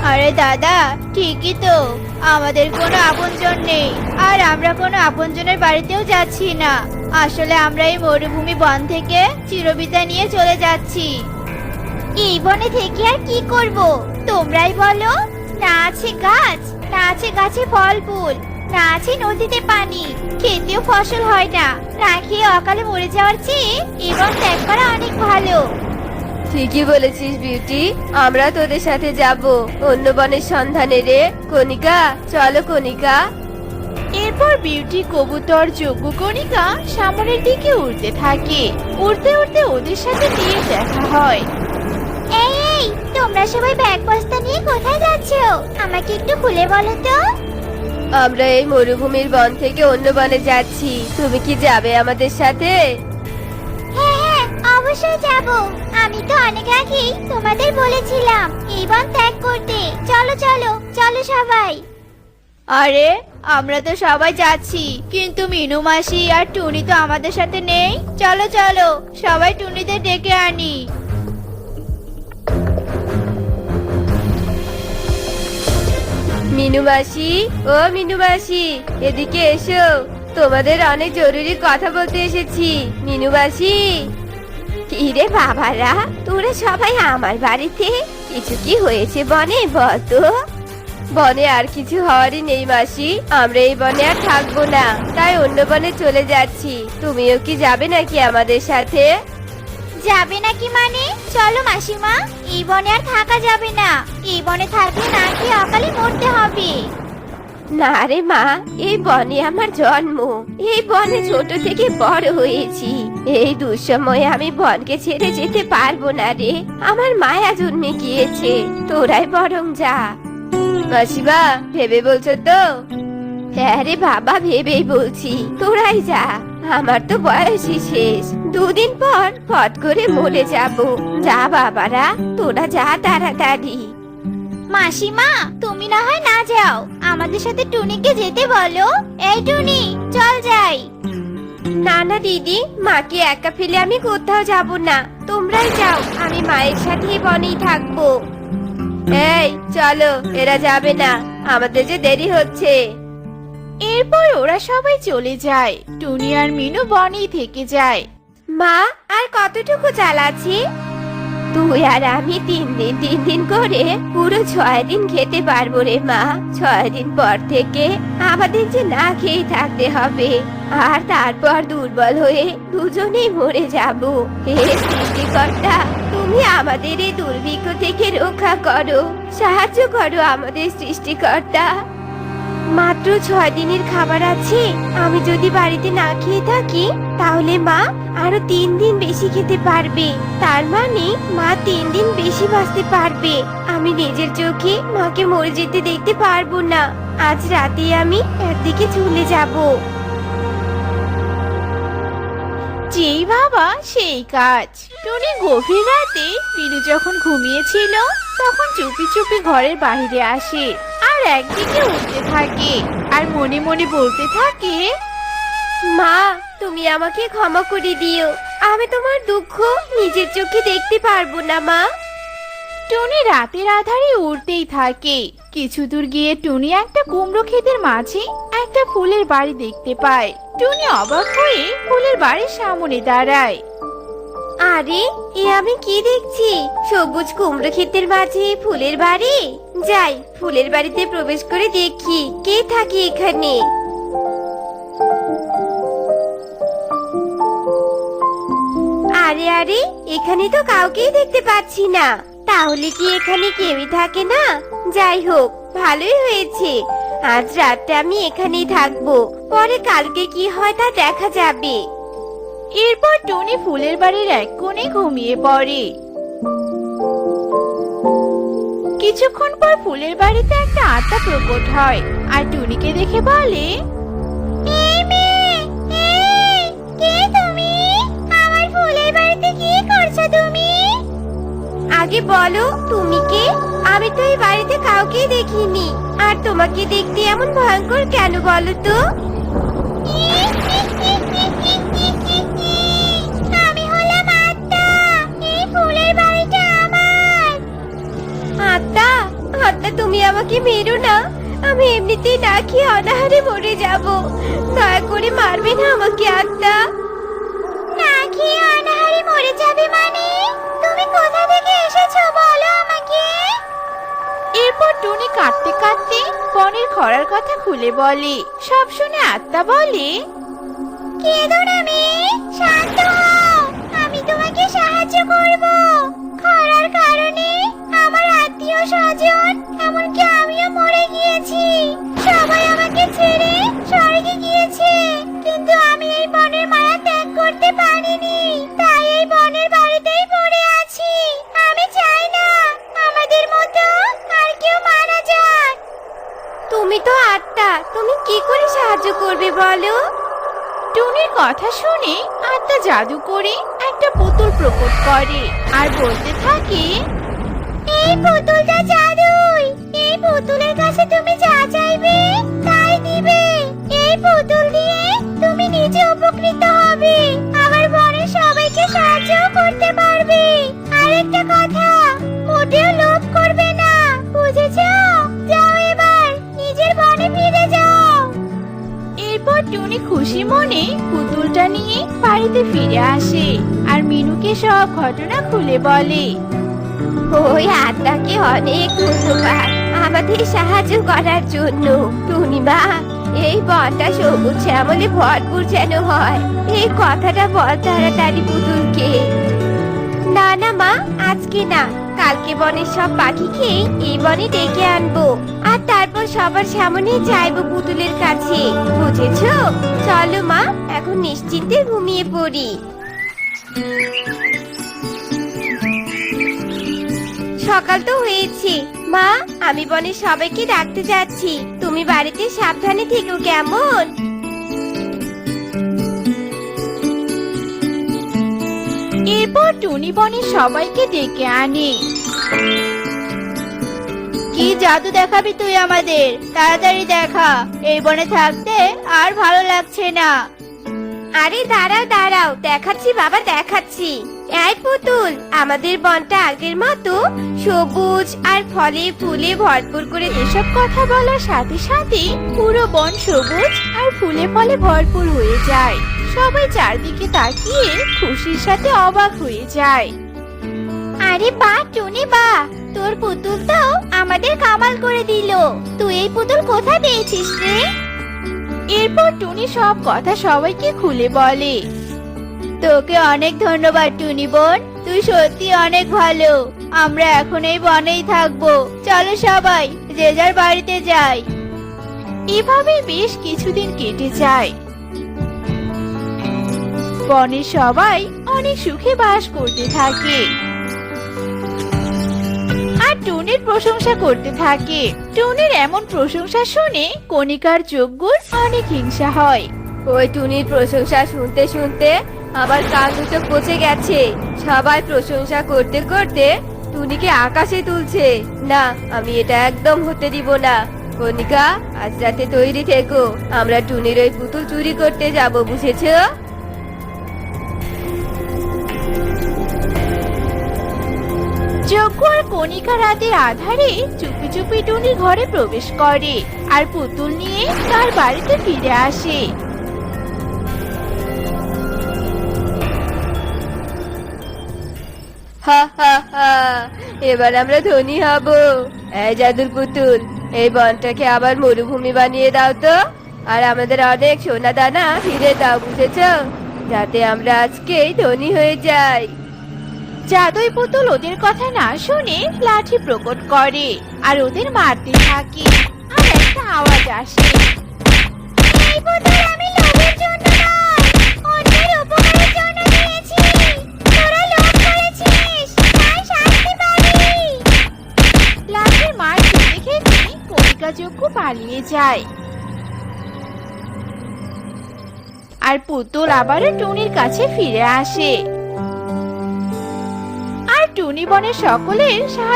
আরে দাদা, ঠিকই তো, আমাদের কোনো আপনজন নেই, আর আমরা কোনো আপনজনের বাড়িতেও যাচ্ছি না। আসলে আমরা এই মরুভূমি বন থেকে চিরবিদায় নিয়ে চলে যাচ্ছি। এই বনে থেকে আর কি করব তোমরাই বলো। না আছে গাছ, না আছে গাছে ফল ফুল, না আছে নদীতে পানি, খেতেও ফসল হয় না। না খেয়ে অকালে মরে যাওয়ার চেয়ে এই বন ত্যাগ করা অনেক ভালো। ঠিকই বলেছিস বিউটি, আমরা তোদের সাথে যাব অন্য বনের সন্ধানে রে। কণিকা, চলো কণিকা। এরপর বিউটি, কবুতর, যজ্ঞ কণিকা সামনের দিকে উড়তে থাকে। উড়তে উড়তে ওদের সাথে তীর দেখা হয়। এই এই, তোমরা সবাই ব্যাগ বস্তা নিয়ে কোথায় যাচ্ছো? আমাকে একটু খুলে বলো তো। আমরা এই মরুভূমির বন থেকে অন্য বনে যাচ্ছি, তুমি কি যাবে আমাদের সাথে? হ্যাঁ হ্যাঁ, অবশ্যই যাব। আমি তো অনেক আগেই তোমাদের বলেছিলাম এই বন ত্যাগ করতে। চলো চলো চলো সবাই। আরে, আমরা তো সবাই যাচ্ছি, কিন্তু মিনু মাসি আর টুনি তো আমাদের সাথে নেই। চলো চলো, সবাই টুনিদের ডেকে আনি। মিনু মাসি, ও মিনু মাসি, এদিকে এসো, তোমাদের অনেক জরুরি কথা বলতে এসেছি। মিনু মাসি। কি রে বাবারা, তোরা সবাই আমার বাড়িতে? কিছু কি হয়েছে বনে, বল তো? বনে আর কিছু হওয়ারই নেই মাসি, আমরা এই বনে আর থাকবো না, তাই অন্য বনে চলে যাচ্ছি। তুমিও কি যাবে নাকি আমাদের সাথে? যাবে নাকি মানে? চলো মাসিমা, এই বনে আর থাকা যাবে না। এই বনে থাকলে না খেয়ে অকালে মরতে হবে। না রে মা, এই বনে আমার জন্ম, এই বনে ছোট থেকে বড় হয়েছি। এই দুঃসময়ে আমি বনকে ছেড়ে যেতে পারবো না রে, আমার মায়া জন্মে গিয়েছে। তোরাই বরং যা। মাসিমা, ভেবে বলছো তো? হ্যাঁ রে বাবা, ভেবেই বলছি, তোরাই যা। আমার তো বয়সই শেষ, দুদিন পর ফট করে মরে যাব। যা বাবারা, তোরা যা তাড়াতাড়ি। মাসিমা, তুমি না হয় না যাও, আমাদের সাথে টুনিকে যেতে বলো। এই টুনি, চল যাই। না না দিদি, মাকে একা ফেলে আমি কোথাও যাব না, তোমরাই যাও, আমি মায়ের সাথে বনেই থাকবো। এই চলো, এরা যাবে না, আমাদের যে দেরি হচ্ছে। এরপর ওরা সবাই চলে যায়, টুনি আর মিনু বনেই থেকে যায়। মা, আর কতটুকু চালাচ্ছি? তুই আর আমি 3 দিন করে পুরো 6 দিন খেতে পারবো রে মা। 6 দিন পর থেকে আমাদের যে না খেয়ে থাকতে হবে, আর তারপর দুর্বল হয়ে দুজনেই মরে যাব। হে সৃষ্টিকর্তা, তুমি আমাদের এই দুর্ভিক্ষ থেকে রক্ষা করো, সাহায্য করো আমাদের সৃষ্টিকর্তা। মাত্র 6 দিনের খাবার আছে, আমি যদি বাড়িতে না খেয়ে থাকি তাহলে মা আরো 3 দিন বেশি খেতে পারবে। তার মানে মা 3 দিন বেশি বাঁচতে পারবে। আমি নিজের চোখে মাকে মরে যেতে দেখতে পারবো না। আজ রাতে আমি একদিকে চলে যাব। যেই ভাবা সেই কাজ। টুনি গভীর রাতে মিনু যখন ঘুমিয়েছিল তখন চুপি চুপি ঘরের বাইরে আসে, আর একদিকে উঠতে থাকে, আর মনে মনে বলতে থাকে, মা, তুমি আমাকে ক্ষমা করে দিও, আমি তোমার দুঃখ নিজের চোখে দেখতে পারবো না মা। টুনি রাতের আধারে উড়তেই থাকে। কিছু দূর গিয়ে টুনি একটা কুমড়ো ক্ষেতের মাঝে একটা ফুলের বাড়ি দেখতে পায়। টুনি অবাক হয়ে ফুলের বাড়ির সামনে দাঁড়ায়। আরে, এ আমি কি দেখছি? সবুজ কুমড়ো ক্ষেতের মাঝে ফুলের বাড়ি। যাই, ফুলের বাড়িতে প্রবেশ করে দেখি কে থাকে এখানে। আরে আরে, এখানে তো কাউকেই দেখতে পাচ্ছি না। তাহলে কি এখানে কেউই থাকে না? যাই হোক, ভালোই হয়েছে, আজ রাতটা আমি এখানেই থাকবো, পরে কালকে কি হয় তা দেখা যাবে। এরপর টুনি ফুলের বাড়ির এক কোণে ঘুমিয়ে পড়ে। কিছুক্ষণ পর ফুলের বাড়িতে একটা আত্মা প্রকট হয়, আর টুনিকে দেখে বলে, এই মেয়ে, এই, কে তুমি? আমার ফুলের বাড়িতে কি করছো তুমি? আগে বলো, তুমি কে? আমি তো এই বাড়িতে কাউকে দেখিনি, আর তোমাকে দেখতে এমন ভয়ঙ্কর কেন বলো তো? আমি হলাম আত্মা, এই ফুলের বাড়িটা আমার। আত্মা? আত্মা তুমি আমাকে মেরো না, আমি এমনিতেই না খেয়ে অনাহারে মরে যাব। দয়া করে মারবে না আমাকে আত্মা। না খেয়ে অনাহারে মরে যাবে মানে? তুমি কোথা থেকে এসেছো বলো আমাকে। এরপর টুনি কাঁদতে কাঁদতে বনের খরার কথা খুলে বলে। সব শুনে আত্মা বলে, কেঁদো না মেয়ে, শান্ত হও, আমি তোমাকে সাহায্য করব। খরার কারণে আমার আত্মীয় স্বজন এমনকি আমিও মরে গিয়েছি। সবাই আমাকে ছেড়ে স্বর্গে গিয়েছে, কিন্তু আমি এই বনের মায়া ত্যাগ করতে পারিনি, তাই এই বনের বাড়িতেই পড়ে আছি। আমি চাই না আমাদের মতো আর কেউ মারা যাক। তুমি তো আত্মা, তুমি কি করে সাহায্য করবে বলো? টুনির কথা শুনে আত্মা জাদু করে একটা পুতুল প্রকট করে আর বলতে থাকে, এই পুতুলটা জাদুই। এই পুতুলের কাছে তুমি যা চাইবে তাই দিবে। এই পুতুল দিয়ে তুমি নিজে উপকৃত হবে, আবার বনের সবাইকে সাহায্য করতে পারবে। আরেকটা কথা, মোটেও লোভ করবে না, বুঝেছো? যাও এবার নিজের বনে ফিরে যাও। এরপর টুনি খুশি মনে পুতুলটা নিয়ে বাড়িতে ফিরে আসে আর মিনুকে সব ঘটনা খুলে বলে। ওই আত্মাকে অনেক ধন্যবাদ আমাদের সাহায্য করার জন্য। টুনিমা, এই বনটা সবুজ শ্যামলে ভরপুর যেন হয়, এই কথাটা বল তাড়াতাড়ি পুতুলকে। না না মা, আজকে না, কালকে বনের সব পাখিকে এই বনে ডেকে আনবো, আর তারপর সবার সামনে যাইবো পুতুলের কাছে, বুঝেছো? চলো মা, এখন নিশ্চিন্তে ঘুমিয়ে পড়ি। সকাল তো হয়েছে মা, আমি বনের সবাইকে ডাকতে যাচ্ছি, তুমি বাড়িতে সাবধানে থেকো কেমন? এরপর টুনি বনের সবাইকে ডেকে আনে। কি জাদু দেখাবি তুই আমাদের? তাড়াতাড়ি দেখা, এই বনে থাকতে আর ভালো লাগছে না। আরে দাঁড়াও দাঁড়াও, দেখাচ্ছি বাবা দেখাচ্ছি। এই পুতুল, আমাদের বনটা আগের মতো সবুজ আর ফলে ফুলে ভরপুর করে এসব কথা বলার সাথে সাথে পুরো বন সবুজ আর ফুলে ফলে ভরপুর হয়ে যায়। সবাই চারদিকে তাকিয়ে খুশির সাথে অবাক হয়ে যায়। আরে বাহ টুনি বাহ, তোর পুতুল তো আমাদের কামাল করে দিল। তুই এই পুতুল কোথায় পেয়েছিস রে? এরপর টুনি সব কথা সবাইকে খুলে বলে। তোকে অনেক ধন্যবাদ টুনি বোন, তুই সত্যি অনেক ভালো। আমরা এখন এই বনেই থাকবো, চলো সবাই যে যার বাড়িতে যাই। এভাবে বেশ কিছুদিন কেটে যায়। বনের সবাই অনেক সুখে বাস করতে থাকে আর টুনির প্রশংসা করতে থাকে। টুনির এমন প্রশংসা শুনে কণিকার যজ্ঞর অনেক হিংসা হয়। ওই টুনির প্রশংসা শুনতে শুনতে আমার কান দুটো পচে গেছে। সবাই প্রশংসা করতে করতে টুনিকে আকাশে তুলছে। না, আমি এটা একদম হতে দিব না। কণিকা, আজ রাতে তৈরি থেকো, আমরা টুনির ওই পুতুল চুরি করতে যাব, বুঝেছো? যজ্ঞ আর কণিকা রাতের আধারে চুপি চুপি টুনির ঘরে প্রবেশ করে আর পুতুল নিয়ে তার বাড়িতে ফিরে আসে। হা হা হা, এবার আমরা ধনী হব। এই জাদুর পুতুল, এই বনটাকে আবার মরুভূমি বানিয়ে দাও তো, আর আমাদের অনেক সোনা দানা ফিরে দাও, বুঝেছো? যাতে আমরা আজকেই ধনী হয়ে যাই। জাদুই পুতুল ওদের কথা না শুনে লাঠি প্রকট করে আর ওদের মারতে থাকে। আর একটা আওয়াজ আসে, এই পুতুল আমি লোভের জন্য নয়, অন্যের উপকারের জন্য দিয়েছি। তোরা লোভ করেছিস, তাই শাস্তি পাবি। লাঠির মার খেতে খেতে কণিকা যজ্ঞ পালিয়ে যায় আর পুতুল আবারও টুনির কাছে ফিরে আসে আর টুনি বনের সকলের সাহায্য